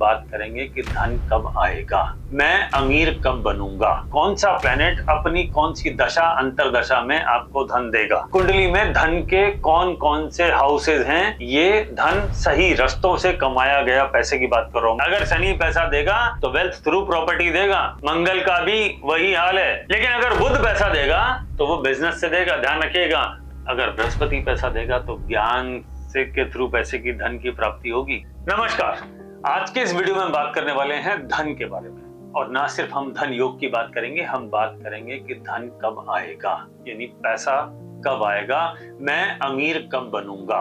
बात करेंगे कि धन कब आएगा, मैं अमीर कब बनूंगा, कौन सा प्लेनेट अपनी कौन सी दशा अंतरदशा में आपको धन देगा, कुंडली में धन के कौन कौन से हाउसेज हैं, ये धन सही रस्तों से कमाया गया पैसे की बात कर रहा हूं। अगर शनि पैसा देगा तो वेल्थ थ्रू प्रॉपर्टी देगा, मंगल का भी वही हाल है। लेकिन अगर बुध पैसा देगा तो वो बिजनेस से देगा, ध्यान रखिएगा। अगर बृहस्पति पैसा देगा तो ज्ञान के थ्रू पैसे की धन की प्राप्ति होगी। नमस्कार, आज के इस वीडियो में हम बात करने वाले हैं धन के बारे में। और ना सिर्फ हम धन योग की बात करेंगे, हम बात करेंगे कि धन कब आएगा, यानी पैसा कब आएगा, मैं अमीर कब बनूंगा।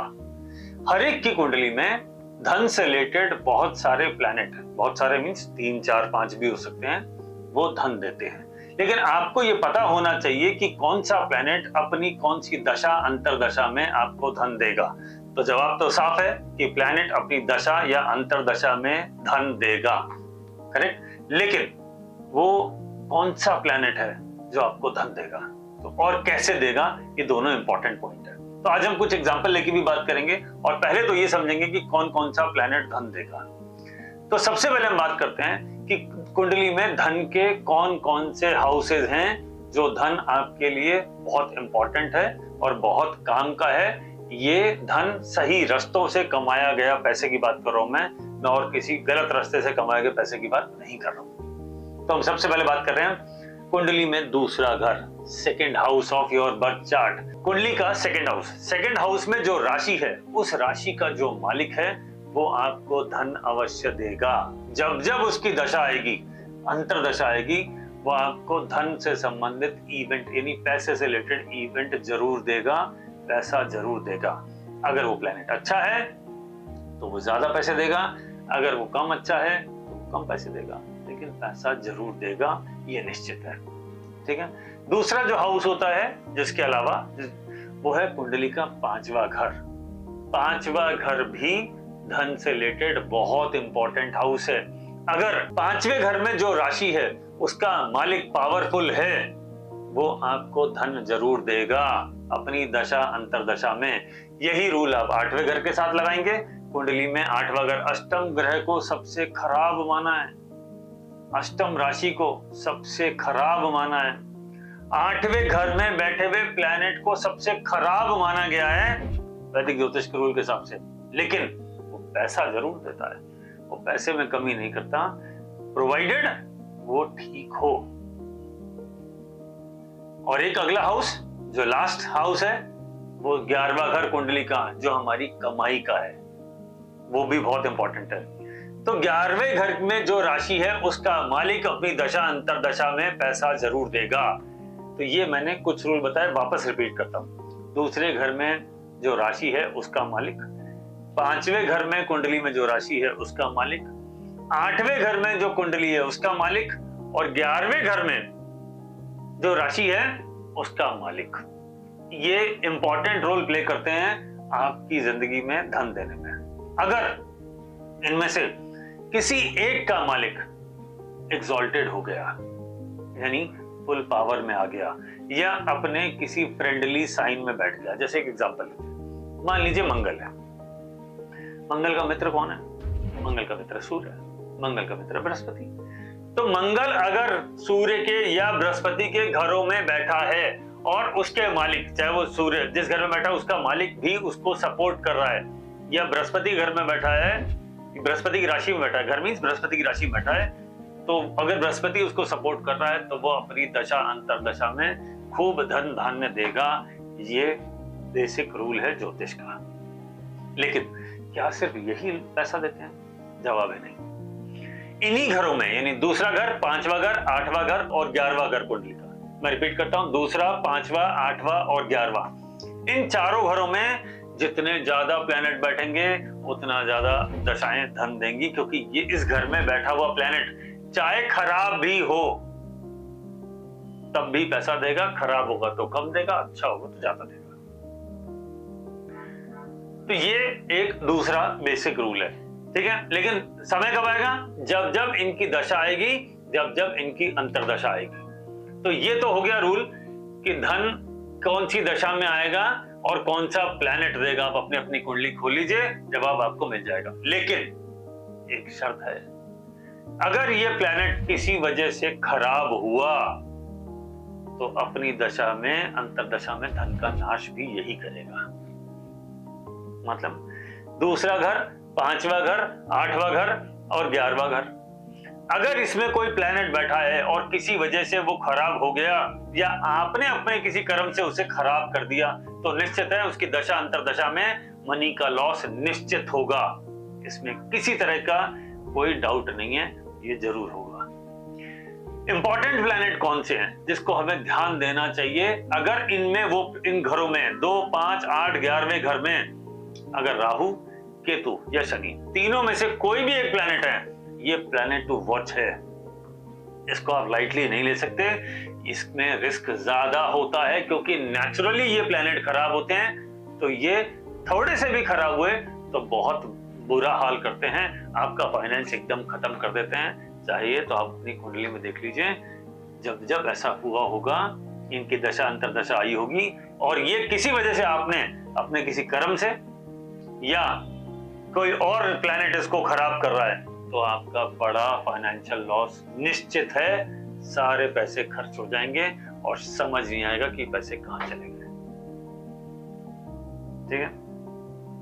हर एक की कुंडली में धन से रिलेटेड बहुत सारे प्लैनेट हैं, बहुत सारे मींस 3, 4, 5 भी हो सकते हैं, वो धन देते हैं। लेकिन आपको ये पता होना चाहिए कि कौन सा प्लैनेट अपनी कौन सी दशा अंतरदशा में आपको धन देगा। तो जवाब तो साफ है कि प्लैनेट अपनी दशा या अंतरदशा में धन देगा, करेक्ट। लेकिन वो कौन सा प्लैनेट है जो आपको धन देगा, तो और कैसे देगा, ये दोनों इंपॉर्टेंट पॉइंट है। तो आज हम कुछ एग्जांपल लेके भी बात करेंगे और पहले तो ये समझेंगे कि कौन कौन सा प्लैनेट धन देगा। तो सबसे पहले हम बात करते हैं कि कुंडली में धन के कौन कौन से हाउसेज हैं जो धन आपके लिए बहुत इंपॉर्टेंट है और बहुत काम का है। ये धन सही रस्तों से कमाया गया पैसे की बात कर रहा हूं मैं और किसी गलत रास्ते से कमाए गए पैसे की बात नहीं कर रहा हूं। तो हम सबसे पहले बात कर रहे हैं कुंडली में दूसरा घर, second house of your birth chart. कुंडली का सेकेंड हाउस में जो राशि है, उस राशि का जो मालिक है वो आपको धन अवश्य देगा। जब जब उसकी दशा आएगी, अंतरदशा आएगी, वो आपको धन से संबंधित इवेंट यानी पैसे से रिलेटेड इवेंट जरूर देगा, पैसा जरूर देगा। अगर वो प्लैनेट अच्छा है तो वो ज्यादा पैसे देगा, अगर वो कम अच्छा है तो कम पैसे देगा, लेकिन पैसा जरूर देगा, ये निश्चित है। ठीक है। दूसरा जो हाउस होता है जिसके अलावा, वो है कुंडली का 5वां घर। 5वां घर भी धन से रिलेटेड बहुत इंपॉर्टेंट हाउस है। अगर 5वें घर में जो राशि है उसका मालिक पावरफुल है, वो आपको धन जरूर देगा अपनी दशा अंतरदशा में। यही रूल आप 8वें घर के साथ लगाएंगे। कुंडली में 8वां घर अष्टम ग्रह को सबसे खराब माना है, अष्टम राशि को सबसे खराब माना है, 8वें घर में बैठे हुए प्लैनेट को सबसे खराब माना गया है वैदिक ज्योतिष के रूल के हिसाब से। लेकिन वो पैसा जरूर देता है, वो पैसे में कमी नहीं करता, प्रोवाइडेड वो ठीक हो। और एक अगला हाउस जो लास्ट हाउस है, वो 11वां घर कुंडली का, जो हमारी कमाई का है, वो भी बहुत इंपॉर्टेंट है। तो 11वें घर में जो राशि है उसका मालिक अपनी दशा अंतरदशा में पैसा जरूर देगा। तो ये मैंने कुछ रूल बताए, वापस रिपीट करता हूं। दूसरे घर में जो राशि है उसका मालिक, 5वें घर में कुंडली में जो राशि है उसका मालिक, 8वें घर में जो कुंडली है उसका मालिक, और 11वें घर में जो राशि है उसका मालिक। ये इंपॉर्टेंट रोल प्ले करते हैं आपकी जिंदगी में धन देने में। अगर इनमें से किसी एक का मालिक एक्सॉल्टेड हो गया, यानी फुल पावर में आ गया, या अपने किसी फ्रेंडली साइन में बैठ गया, जैसे एक एग्जांपल लेते, मान लीजिए मंगल है। मंगल का मित्र कौन है? मंगल का मित्र सूर्य है, मंगल का मित्र बृहस्पति। तो मंगल अगर सूर्य के या बृहस्पति के घरों में बैठा है और उसके मालिक, चाहे वो सूर्य जिस घर में बैठा है उसका मालिक भी उसको सपोर्ट कर रहा है, या बृहस्पति घर में बैठा है, बृहस्पति की राशि में बैठा है, घर मींस बृहस्पति की राशि में बैठा है, तो अगर बृहस्पति उसको सपोर्ट कर रहा है तो वो अपनी दशा अंतरदशा में खूब धन धान्य देगा। ये बेसिक रूल है ज्योतिष का। लेकिन क्या सिर्फ यही पैसा देते हैं? जवाब है नहीं। इन्हीं घरों में, यानी दूसरा घर, 5वां घर, 8वां घर और 11वां घर कुंडली का, मैं रिपीट करता हूं, दूसरा, 5वां, 8वां और 11वां, इन चारों घरों में जितने ज्यादा प्लैनेट बैठेंगे उतना ज्यादा दशाएं धन देंगी, क्योंकि ये इस घर में बैठा हुआ प्लैनेट चाहे खराब भी हो तब भी पैसा देगा, खराब होगा तो कम देगा, अच्छा होगा तो ज्यादा देगा। तो ये एक दूसरा बेसिक रूल है, ठीक है। लेकिन समय कब आएगा? जब जब इनकी दशा आएगी, जब जब इनकी अंतरदशा आएगी। तो ये तो हो गया रूल कि धन कौन सी दशा में आएगा और कौन सा प्लैनेट देगा। आप अपनी अपनी कुंडली खोल लीजिए, जवाब आपको मिल जाएगा। लेकिन एक शर्त है, अगर ये प्लैनेट किसी वजह से खराब हुआ तो अपनी दशा में, अंतरदशा में धन का नाश भी यही करेगा। मतलब दूसरा घर, पांचवा घर, आठवां घर और 11वां घर, अगर इसमें कोई प्लैनेट बैठा है और किसी वजह से वो खराब हो गया या आपने अपने किसी कर्म से उसे खराब कर दिया तो निश्चित है उसकी दशा अंतरदशा में मनी का लॉस निश्चित होगा। इसमें किसी तरह का कोई डाउट नहीं है, ये जरूर होगा। इंपॉर्टेंट प्लैनेट कौन से हैं जिसको हमें ध्यान देना चाहिए? अगर इनमें वो इन घरों में 2, 5, 8, 11वें घर में अगर राहु, केतु या शनि तीनों में से कोई भी एक प्लैनेट है, ये प्लैनेट टू वॉच है। इसको आप लाइटली नहीं ले सकते, इसमें रिस्क ज्यादा होता है क्योंकि नेचुरली ये प्लैनेट खराब होते हैं, तो ये थोड़े से भी खराब हुए तो बहुत बुरा हाल करते हैं, आपका फाइनेंस एकदम खत्म कर देते हैं। चाहिए तो आप अपनी कुंडली में देख लीजिए, जब जब ऐसा हुआ होगा, इनकी दशा अंतरदशा आई होगी और ये किसी वजह से आपने अपने किसी कर्म से या कोई और प्लैनेट इसको खराब कर रहा है, तो आपका बड़ा फाइनेंशियल लॉस निश्चित है। सारे पैसे खर्च हो जाएंगे और समझ नहीं आएगा कि पैसे कहां चले गए। ठीक है,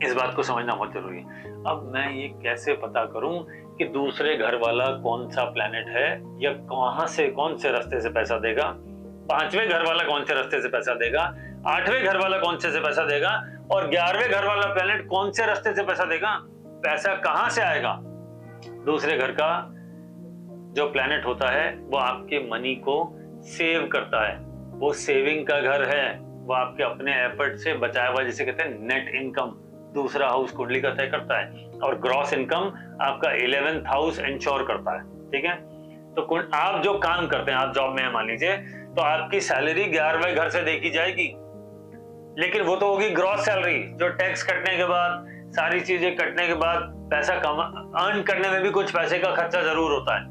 इस बात को समझना बहुत जरूरी है। अब मैं ये कैसे पता करूं कि दूसरे घर वाला कौन सा प्लैनेट है या कहां से, कौन से रास्ते से पैसा देगा? पांचवें घर वाला कौन से रास्ते से पैसा देगा? आठवें घर वाला कौन से पैसा देगा? और 11वें घर वाला प्लैनेट कौन से रास्ते से पैसा देगा? पैसा कहां से आएगा? दूसरे घर का जो प्लैनेट होता है वो आपके मनी को सेव करता है, वो सेविंग का घर है, वो आपके अपने एफर्ट से बचाया हुआ, जिसे कहते हैं नेट इनकम, दूसरा हाउस कुंडली का तय करता है और ग्रॉस इनकम आपका 11th हाउस इंश्योर करता है। ठीक है, तो आप जो काम करते हैं, आप जॉब में मान लीजिए, तो आपकी सैलरी 11वें घर से देखी जाएगी, लेकिन वो तो होगी ग्रॉस सैलरी, जो टैक्स कटने के बाद, सारी चीजें कटने के बाद, पैसा अर्न करने में भी कुछ पैसे का खर्चा जरूर होता है,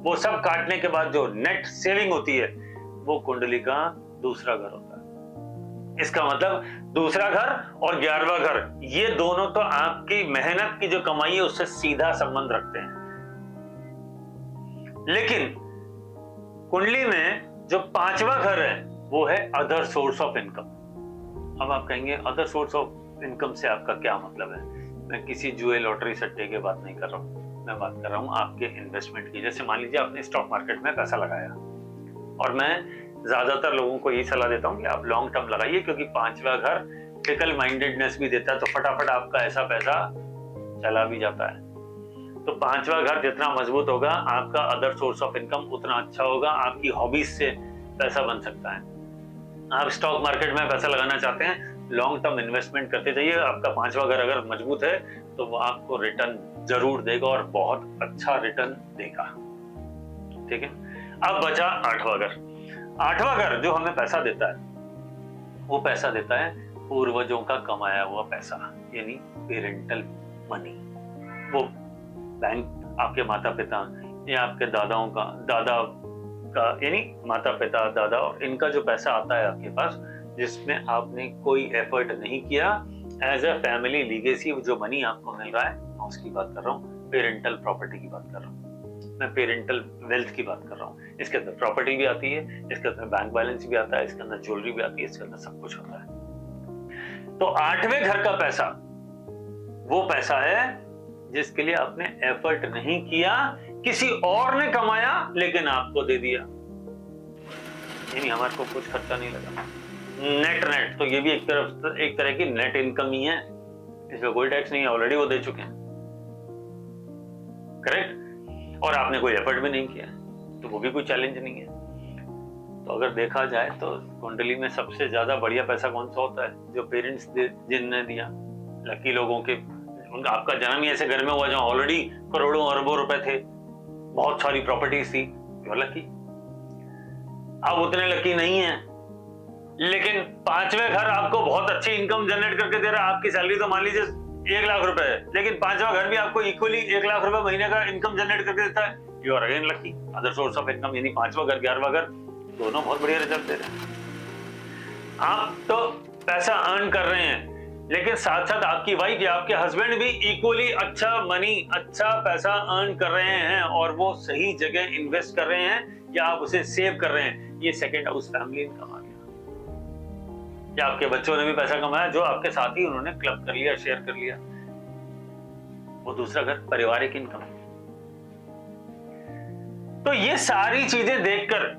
वो सब काटने के बाद जो नेट सेविंग होती है वो कुंडली का दूसरा घर होता है। इसका मतलब दूसरा घर और 11वां घर, ये दोनों तो आपकी मेहनत की जो कमाई है उससे सीधा संबंध रखते हैं। लेकिन कुंडली में जो 5वां घर है वो है अदर सोर्स ऑफ इनकम। अब आप कहेंगे अदर सोर्स ऑफ इनकम से आपका क्या मतलब है? मैं किसी जुए, लॉटरी, सट्टे की बात नहीं कर रहा हूं, मैं बात कर रहा हूं आपके इन्वेस्टमेंट की। जैसे मान लीजिए आपने स्टॉक मार्केट में पैसा लगाया, और मैं ज्यादातर लोगों को यही सलाह देता हूं कि आप लॉन्ग टर्म लगाइए, क्योंकि 5वां घर फिकल माइंडेडनेस भी देता है, तो फटाफट आपका ऐसा पैसा चला भी जाता है। तो 5वां घर जितना मजबूत होगा, आपका अदर सोर्स ऑफ इनकम उतना अच्छा होगा, आपकी हॉबीज से पैसा बन सकता है। आप स्टॉक मार्केट में पैसा लगाना चाहते हैं, लॉन्ग टर्म इन्वेस्टमेंट करते जाइए, आपका 5वां घर अगर मजबूत है तो वो आपको रिटर्न जरूर देगा और बहुत अच्छा रिटर्न देगा। ठीक है, अब बचा 8वां घर। 8वां घर जो हमें पैसा देता है, वो पैसा देता है पूर्वजों का कमाया हुआ पैसा, यानी पेरेंटल मनी। वो बैंक, आपके माता पिता या आपके दादाओं का, दादा का, यानी माता पिता, दादा, और इनका जो पैसा आता है आपके पास, जिसमें आपने कोई एफर्ट नहीं किया, एज अ फैमिली लीगेसी जो मनी आपको मिल रहा है, मैं उसकी बात कर रहा हूँ। पेरेंटल प्रॉपर्टी की बात कर रहा हूँ मैं, पेरेंटल वेल्थ की बात कर रहा हूँ। इसके अंदर प्रॉपर्टी भी आती है, इसके अंदर बैंक बैलेंस भी आता है, इसके अंदर ज्वेलरी भी आती है, इसके अंदर सब कुछ होता है। तो 8वें घर का पैसा वो पैसा है जिसके लिए आपने एफर्ट नहीं किया, किसी और ने कमाया लेकिन आपको दे दिया, यानी हमारे को कुछ खर्चा नहीं लगा। नेट तो ये भी एक तरह की नेट इनकम ही है, इसमें कोई टैक्स नहीं है, ऑलरेडी वो दे चुके हैं, करेक्ट, और आपने कोई एफर्ट भी नहीं किया, तो वो भी कोई चैलेंज नहीं है। तो अगर देखा जाए तो कुंडली में सबसे ज्यादा बढ़िया पैसा कौन सा होता है? जो पेरेंट्स जिनने दिया, लकी लोगों के, उनका, आपका जन्म ही ऐसे घर में हुआ जहां ऑलरेडी करोड़ों अरबों रुपए थे, बहुत सारी प्रॉपर्टीज थी, यू लकी। अब उतने लकी नहीं है, लेकिन 5वें घर आपको बहुत अच्छी इनकम जनरेट करके दे रहा है। आपकी सैलरी तो मान लीजिए 1 लाख रुपए है, लेकिन 5वां घर भी आपको इक्वली 1 लाख रुपए महीने का इनकम जनरेट करके देता है, you are again lucky. Other source of income, यानी 5वां घर, 11वां घर, दोनों बहुत बढ़िया रिजल्ट दे रहे हैं। आप तो पैसा अर्न कर रहे हैं, लेकिन साथ साथ आपकी वाइफ या आपके हस्बैंड भी इक्वली अच्छा मनी, अच्छा पैसा अर्न कर रहे हैं और वो सही जगह इन्वेस्ट कर रहे हैं या आप उसे सेव कर रहे हैं, ये सेकंड हाउस फैमिली इनकम आ गया। या आपके बच्चों ने भी पैसा कमाया जो आपके साथ ही उन्होंने क्लब कर लिया, शेयर कर लिया, वो दूसरा घर पारिवारिक इनकम। तो ये सारी चीजें देखकर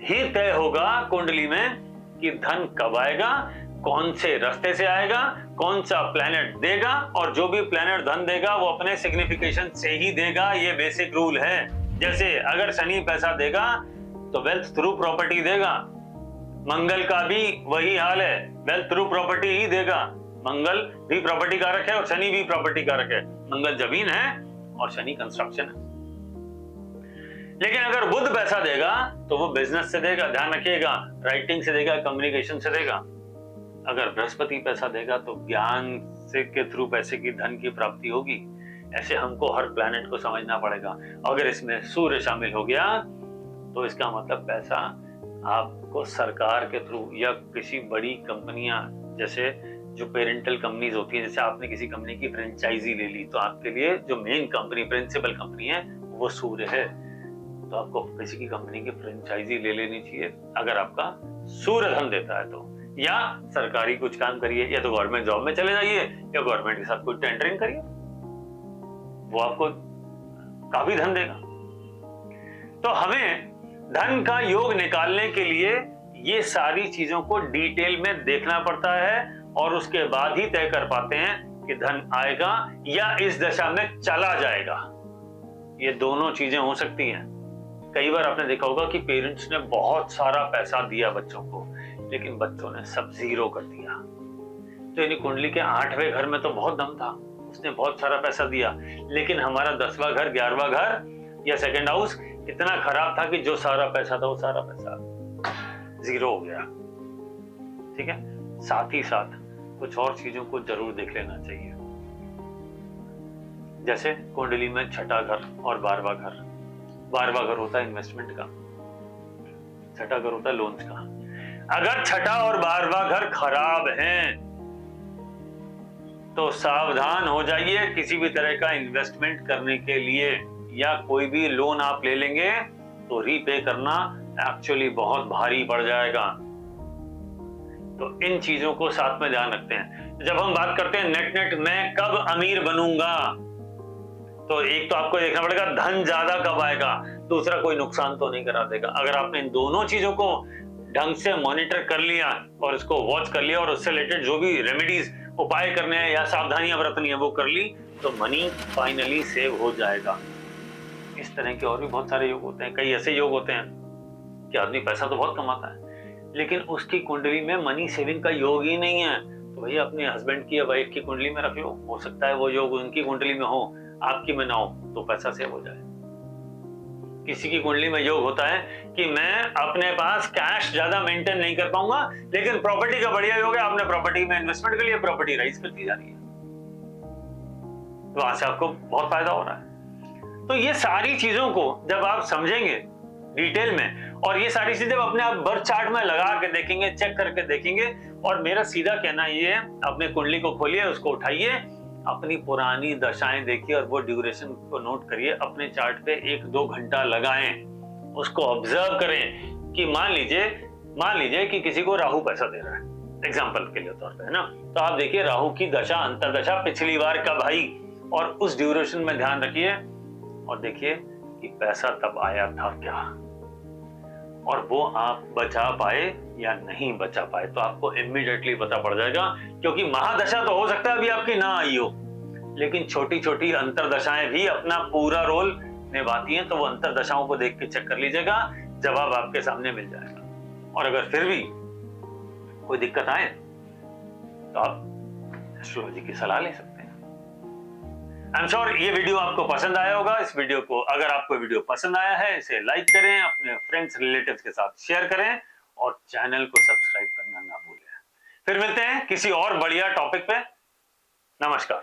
ही तय होगा कुंडली में कि धन कब आएगा, कौन से रास्ते से आएगा, कौन सा प्लैनेट देगा, और जो भी प्लैनेट धन देगा वो अपने सिग्निफिकेशन से ही देगा। ये बेसिक रूल है। जैसे अगर शनि पैसा देगा तो वेल्थ थ्रू प्रॉपर्टी देगा, मंगल का भी वही हाल है, वेल्थ थ्रू प्रॉपर्टी ही देगा। मंगल भी प्रॉपर्टी कारक है और शनि भी प्रॉपर्टी कारक है। मंगल जमीन है और शनि कंस्ट्रक्शन है। लेकिन अगर बुध पैसा देगा तो वो बिजनेस से देगा, ध्यान रखिएगा, राइटिंग से देगा, कम्युनिकेशन से देगा। अगर बृहस्पति पैसा देगा तो ज्ञान से के थ्रू पैसे की, धन की प्राप्ति होगी। ऐसे हमको हर प्लैनेट को समझना पड़ेगा। अगर इसमें सूर्य शामिल हो गया तो इसका मतलब पैसा आपको सरकार के थ्रू या किसी बड़ी कंपनियां, जैसे जो पेरेंटल कंपनीज होती है, जैसे आपने किसी कंपनी की फ्रेंचाइजी ले ली तो आपके लिए जो मेन कंपनी, प्रिंसिपल कंपनी है वो सूर्य है, तो आपको किसी की कंपनी की फ्रेंचाइजी ले लेनी चाहिए अगर आपका सूर्य धन देता है तो। या सरकारी कुछ काम करिए, या तो गवर्नमेंट जॉब में चले जाइए या गवर्नमेंट के साथ कोई टेंडरिंग करिए, वो आपको काफी धन देगा। तो हमें धन का योग निकालने के लिए ये सारी चीजों को डिटेल में देखना पड़ता है और उसके बाद ही तय कर पाते हैं कि धन आएगा या इस दशा में चला जाएगा। ये दोनों चीजें हो सकती हैं। कई बार आपने देखा होगा कि पेरेंट्स ने बहुत सारा पैसा दिया बच्चों को, लेकिन बच्चों ने सब जीरो कर दिया। तो यानी कुंडली के 8वें घर में तो बहुत दम था, उसने बहुत सारा पैसा दिया, लेकिन हमारा 10वां घर, 11वां घर या सेकंड हाउस इतना खराब था कि जो सारा पैसा था वो सारा पैसा जीरो हो गया। ठीक है, साथ ही साथ कुछ और चीजों को जरूर देख लेना चाहिए। जैसे कुंडली में 6ठा घर और 12वां घर। 12वां घर होता है इन्वेस्टमेंट का, 6ठा घर होता है लोन्स का। अगर 6ठा और 12वां घर खराब हैं तो सावधान हो जाइए किसी भी तरह का इन्वेस्टमेंट करने के लिए, या कोई भी लोन आप ले लेंगे तो रीपे करना एक्चुअली बहुत भारी पड़ जाएगा। तो इन चीजों को साथ में ध्यान रखते हैं। जब हम बात करते हैं नेट मैं कब अमीर बनूंगा, तो एक तो आपको देखना पड़ेगा धन ज्यादा कब आएगा, दूसरा कोई नुकसान तो नहीं करा देगा। अगर आपने इन दोनों चीजों को ढंग से मॉनिटर कर लिया और इसको वॉच कर लिया और उससे रिलेटेड जो भी रेमेडीज, उपाय करने हैं या सावधानियां बरतनी है वो कर ली, तो मनी फाइनली सेव हो जाएगा। इस तरह के और भी बहुत सारे योग होते हैं। कई ऐसे योग होते हैं कि आदमी पैसा तो बहुत कमाता है लेकिन उसकी कुंडली में मनी सेविंग का योग ही नहीं है, तो भैया अपने हस्बैंड की या वाइफ की कुंडली में रख लो, हो सकता है वो योग उनकी कुंडली में हो, आपकी में ना हो, तो पैसा सेव हो जाए। किसी की कुंडली में योग होता है कि मैं अपने पास कैश ज्यादा मेंटेन नहीं कर पाऊंगा, लेकिन प्रॉपर्टी का बढ़िया योग है, आपने प्रॉपर्टी में इन्वेस्टमेंट कर लिया, प्रॉपर्टी राइज करती जा रही है, तो वहां से आपको बहुत फायदा हो रहा है। तो ये सारी चीजों को जब आप समझेंगे डिटेल में, और ये सारी चीजें अपने आप बर्थ चार्ट में लगा के देखेंगे, चेक करके देखेंगे, और मेरा सीधा कहना ये है, अपने कुंडली को खोलिए, उसको उठाइए, अपनी पुरानी दशाएं देखिए और वो ड्यूरेशन को नोट करिए, अपने चार्ट पे 1-2 घंटा लगाएं, उसको ऑब्जर्व करें कि मान लीजिए कि किसी को राहु पैसा दे रहा है, एग्जाम्पल के लिए तौर पे, है ना, तो आप देखिए राहु की दशा, अंतरदशा पिछली बार कब आई, और उस ड्यूरेशन में ध्यान रखिए और देखिए कि पैसा तब आया था क्या, और वो आप बचा पाए या नहीं बचा पाए, तो आपको इमीडिएटली पता पड़ जाएगा। क्योंकि महादशा तो हो सकता है अभी आपकी ना आई हो, लेकिन छोटी छोटी अंतरदशाएं भी अपना पूरा रोल निभाती हैं, तो वो अंतरदशाओं को देख के चेक कर लीजिएगा, जवाब आपके सामने मिल जाएगा। और अगर फिर भी कोई दिक्कत आए तो आप एस्ट्रोलॉजी की सलाह ले सकते हैं। आई एम श्योर ये वीडियो आपको पसंद आया होगा। इस वीडियो को, अगर आपको वीडियो पसंद आया है, इसे लाइक करें, अपने फ्रेंड्स रिलेटिव्स के साथ शेयर करें और चैनल को सब्सक्राइब करना ना भूलें। फिर मिलते हैं किसी और बढ़िया टॉपिक पे। नमस्कार।